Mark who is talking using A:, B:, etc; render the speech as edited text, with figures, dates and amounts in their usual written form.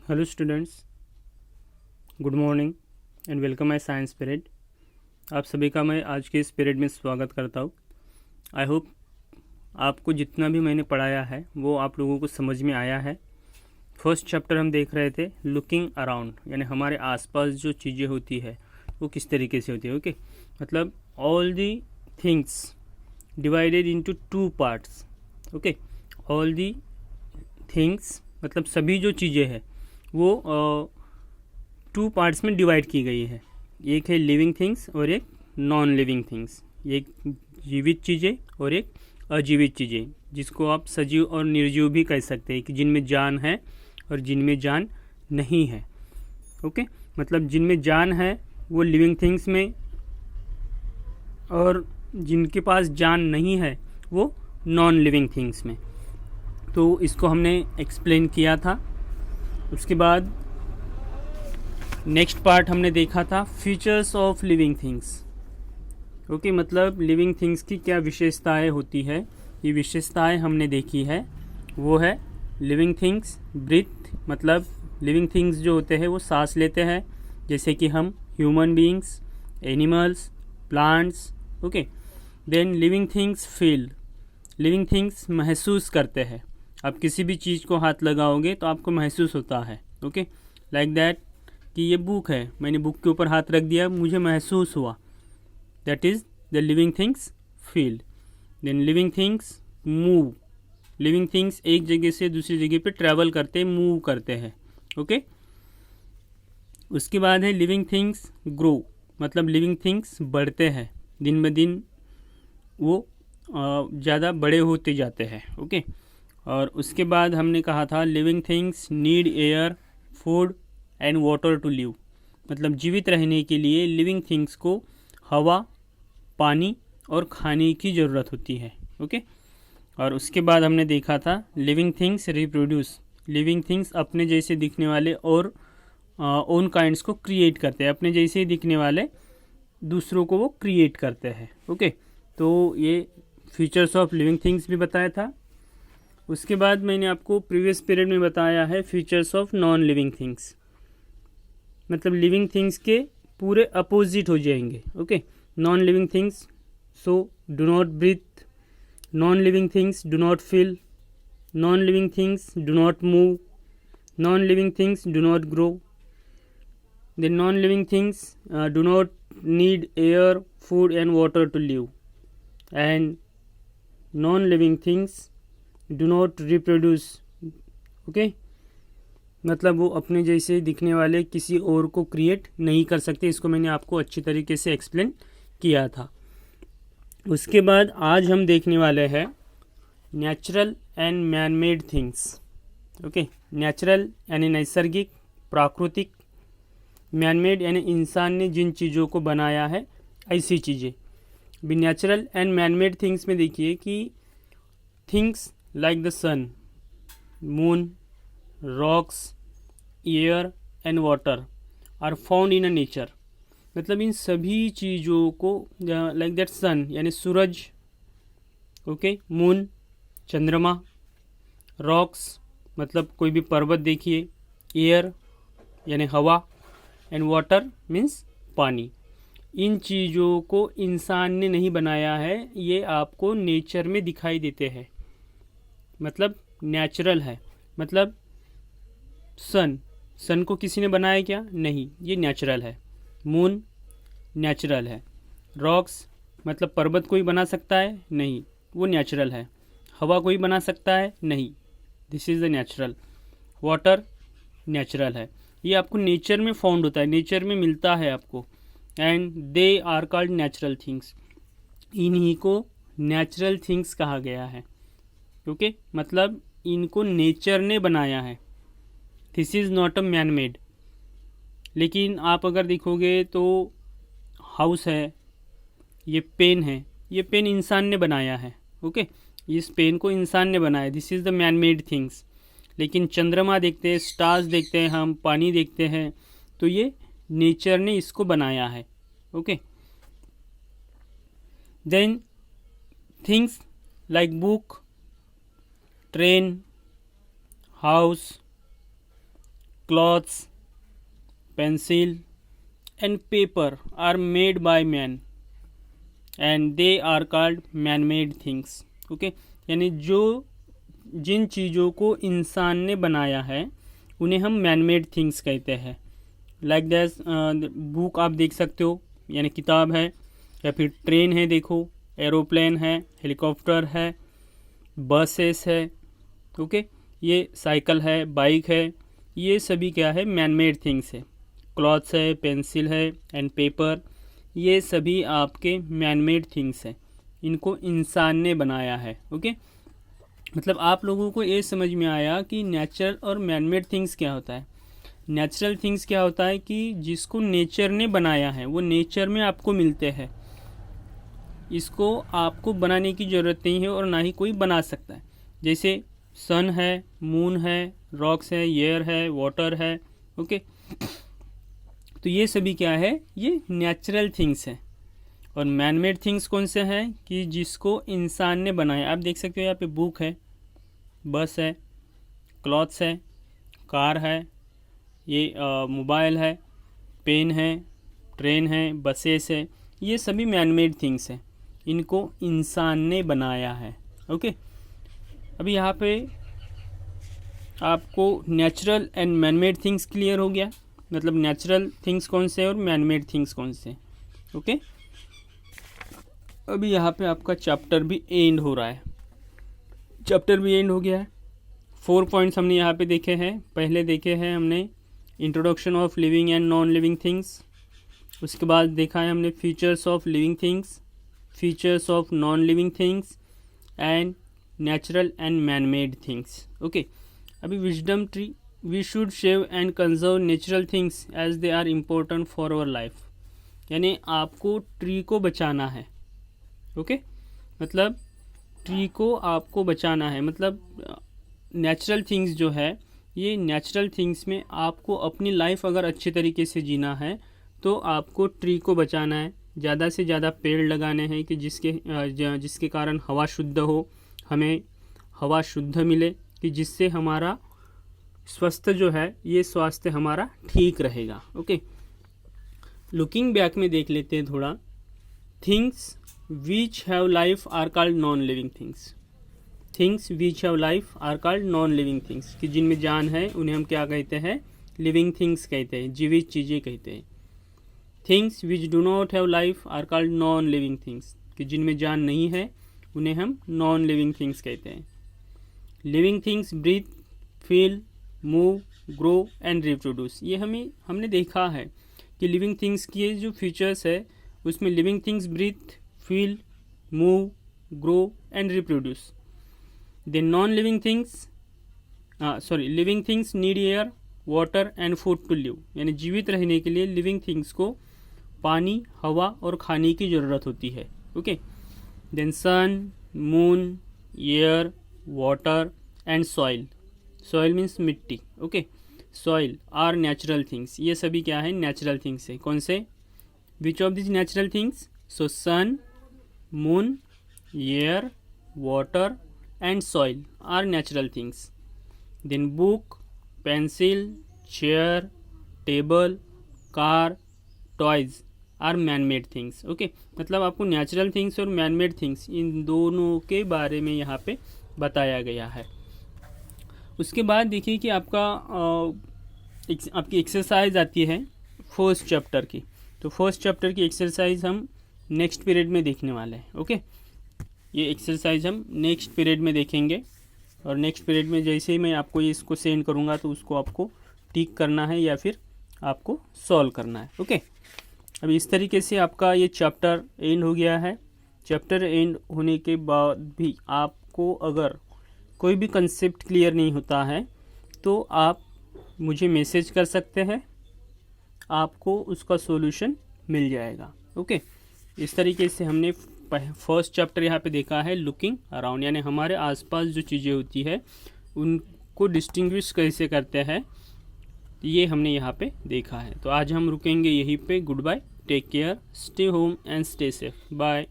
A: Hello students, good morning and welcome my science period. आप सभी का मैं आज के इस पीरियड में स्वागत करता हूँ। आई होप आपको जितना भी मैंने पढ़ाया है वो आप लोगों को समझ में आया है। फर्स्ट चैप्टर हम देख रहे थे लुकिंग अराउंड, यानी हमारे आसपास जो चीज़ें होती है वो किस तरीके से होती है। ओके, मतलब all the things divided into two parts. Okay, all the things मतलब सभी जो चीज़ें हैं वो टू पार्ट्स में डिवाइड की गई है। एक है लिविंग थिंग्स और एक नॉन लिविंग थिंग्स। एक जीवित चीज़ें और एक अजीवित चीज़ें, जिसको आप सजीव और निर्जीव भी कह सकते हैं, कि जिनमें जान है और जिनमें जान नहीं है। ओके, मतलब जिनमें जान है वो लिविंग थिंग्स में, और जिनके पास जान नहीं है वो नॉन लिविंग थिंग्स में। तो इसको हमने एक्सप्लेन किया था। उसके बाद नेक्स्ट पार्ट हमने देखा था features of living things. Okay, मतलब लिविंग थिंग्स की क्या विशेषताएं होती है, ये विशेषताएं हमने देखी है। वो है लिविंग थिंग्स ब्रीथ, मतलब लिविंग थिंग्स जो होते हैं वो सांस लेते हैं, जैसे कि हम human beings, animals, plants. Okay, then living things feel, living things महसूस करते हैं। आप किसी भी चीज़ को हाथ लगाओगे तो आपको महसूस होता है। ओके, लाइक दैट कि ये बुक है, मैंने बुक के ऊपर हाथ रख दिया, मुझे महसूस हुआ। That is the living things feel. Then living things move, living things एक जगह से दूसरी जगह पे ट्रैवल करते, मूव करते हैं। ओके, उसके बाद है लिविंग थिंग्स ग्रो, मतलब लिविंग थिंग्स बढ़ते हैं, दिन ब दिन वो ज़्यादा बड़े होते जाते हैं। ओके, और उसके बाद हमने कहा था living things need air, food and water to live, मतलब जीवित रहने के लिए लिविंग थिंग्स को हवा, पानी और खाने की ज़रूरत होती है। ओके, और उसके बाद हमने देखा था living things reproduce, living things अपने जैसे दिखने वाले और ओन काइंड्स को क्रिएट करते हैं, अपने जैसे दिखने वाले दूसरों को वो क्रिएट करते हैं। ओके, तो ये फीचर्स ऑफ लिविंग थिंग्स भी बताया था। उसके बाद मैंने आपको प्रीवियस पीरियड में बताया है features of non living things, मतलब लिविंग थिंग्स के पूरे अपोजिट हो जाएंगे। Okay, non living things, so do not breathe, non living things do not feel, non living things do not move, non living things do not grow, the non living things do not need air, food and water to live, and non living things do not reproduce. Okay, मतलब वो अपने जैसे दिखने वाले किसी और को create नहीं कर सकते। इसको मैंने आपको अच्छी तरीके से एक्सप्लेन किया था। उसके बाद आज हम देखने वाले हैं natural and man made things. Okay, natural यानी नैसर्गिक, प्राकृतिक, मैन मेड यानी इंसान ने जिन चीज़ों को बनाया है ऐसी चीज़ें भी। Natural and man made things में देखिए कि things like the sun, moon, rocks, air and water are found in a nature, मतलब इन सभी चीज़ों को लाइक दैट सन यानी सूरज, ओके, मून चंद्रमा, रॉक्स मतलब कोई भी पर्वत देखिए, एयर यानी हवा, एंड वाटर मीन्स पानी। इन चीज़ों को इंसान ने नहीं बनाया है, ये आपको नेचर में दिखाई देते हैं, मतलब नेचुरल है। मतलब सन को किसी ने बनाया क्या? नहीं, ये नेचुरल है। मून नेचुरल है। रॉक्स मतलब पर्वत कोई बना सकता है? नहीं, वो नेचुरल है। हवा कोई बना सकता है? नहीं, this is the natural. Water natural है। ये आपको नेचर में फाउंड होता है, नेचर में मिलता है आपको, and they are called natural things. इन्हीं को नेचुरल थिंग्स कहा गया है। ओके, मतलब इनको नेचर ने बनाया है। This is not a man made. लेकिन आप अगर देखोगे तो हाउस है, ये पेन है, ये पेन इंसान ने बनाया है। ओके, इस पेन को इंसान ने बनाया, this is the man made things. लेकिन चंद्रमा देखते हैं, स्टार्स देखते हैं, हम पानी देखते हैं, तो ये नेचर ने इसको बनाया है। Okay, then things like book, train, house, clothes, pencil and paper are made by man and they are called man-made things. Okay, यानी जो जिन चीज़ों को इंसान ने बनाया है उन्हें हम मैन-मेड थिंग्स कहते हैं. लाइक दैट बुक आप देख सकते हो, यानी किताब है, या फिर ट्रेन है, देखो एरोप्लेन है, हेलीकॉप्टर है, बसेस है. ओके, ये साइकिल है, बाइक है, ये सभी क्या है, मैन मेड थिंग्स है. क्लॉथ्स है, पेंसिल है एंड पेपर, ये सभी आपके मैन मेड थिंग्स है, इनको इंसान ने बनाया है. ओके, मतलब आप लोगों को ये समझ में आया कि नेचुरल और मैन मेड थिंग्स क्या होता है. नेचुरल थिंग्स क्या होता है कि जिसको नेचर ने बनाया है, वो नेचर में आपको मिलते हैं, इसको आपको बनाने की ज़रूरत नहीं है और ना ही कोई बना सकता है. जैसे सन है, मून है, रॉक्स है, एयर है, वाटर है. ओके, तो ये सभी क्या है, ये नेचुरल थिंग्स है. और मैन मेड थिंग्स कौन से हैं कि जिसको इंसान ने बनाया. आप देख सकते हो यहाँ पे बुक है, बस है, क्लॉथ्स है, कार है, ये मोबाइल है, पेन है, ट्रेन है, बसेस है, ये सभी मैन मेड थिंग्स हैं, इनको इंसान ने बनाया है. ओके, अभी यहाँ पे आपको natural and man made things clear हो गया, मतलब नेचुरल थिंग्स कौन से और मैन मेड थिंग्स कौन से. ओके, अभी यहाँ पे आपका चैप्टर भी एंड हो रहा है. चैप्टर भी एंड हो गया है. 4 पॉइंट्स हमने यहाँ पे देखे हैं. पहले देखे हैं हमने introduction of living and non living things. उसके बाद देखा है हमने features of living things, features of non living things and natural and man made things. Okay, अभी wisdom tree, we should save and conserve natural things as they are important for our life. यानी आपको tree को बचाना है. Okay, मतलब tree को आपको बचाना है, मतलब नेचुरल थिंग्स जो है, ये नेचुरल थिंग्स में आपको अपनी लाइफ अगर अच्छे तरीके से जीना है तो आपको ट्री को बचाना है. ज़्यादा से ज़्यादा पेड़ लगाने हैं कि जिसके कारण हवा शुद्ध हो, हमें हवा शुद्ध मिले, कि जिससे हमारा स्वास्थ्य जो है, ये स्वास्थ्य हमारा ठीक रहेगा. ओके, लुकिंग बैक में देख लेते हैं थोड़ा. Things which have life are called non living things. Things which have life are called non living things, कि जिनमें जान है उन्हें हम क्या कहते हैं, लिविंग थिंग्स कहते हैं, जीवित चीज़ें कहते हैं. Things which do not have life are called non living things, कि जिनमें जान नहीं है उन्हें हम नॉन लिविंग थिंग्स कहते हैं. Living things breathe, feel, move, grow and reproduce. ये हमने देखा है कि लिविंग थिंग्स की जो फीचर्स है उसमें living things breathe, feel, move, grow and reproduce. Then non living things living things need air, water and food to live. यानी जीवित रहने के लिए लिविंग थिंग्स को पानी, हवा और खाने की ज़रूरत होती है. Okay, then sun, moon, air, water and soil. Soil means मिट्टी. Okay, soil are natural things. ये सभी क्या है, नेचुरल थिंग्स है. कौन से, which of this natural things. So sun, moon, air, water and soil are natural things. Then book, pencil, chair, table, car, toys are man made things. Okay, मतलब आपको natural things और man made things इन दोनों के बारे में यहाँ पे बताया गया है. उसके बाद देखिए कि आपकी एक्सरसाइज आती है फर्स्ट चैप्टर की. तो फर्स्ट चैप्टर की एक्सरसाइज हम नेक्स्ट पीरियड में देखने वाले हैं. ओके, ये एक्सरसाइज हम नेक्स्ट पीरियड में देखेंगे और नेक्स्ट पीरियड में जैसे ही मैं आपको ये इसको सेंड करूँगा तो उसको आपको टिक करना है या फिर आपको सॉल्व करना है. ओके, अभी इस तरीके से आपका ये चैप्टर एंड हो गया है. चैप्टर एंड होने के बाद भी आपको अगर कोई भी कंसेप्ट क्लियर नहीं होता है तो आप मुझे मैसेज कर सकते हैं, आपको उसका सॉल्यूशन मिल जाएगा. ओके, इस तरीके से हमने फर्स्ट चैप्टर यहाँ पे देखा है, लुकिंग अराउंड, यानी हमारे आसपास जो चीज़ें होती है उनको डिस्टिंग्विश कैसे करते हैं, ये हमने यहाँ पे देखा है. तो आज हम रुकेंगे यहीं पे. Goodbye, take care, stay home and stay safe. Bye.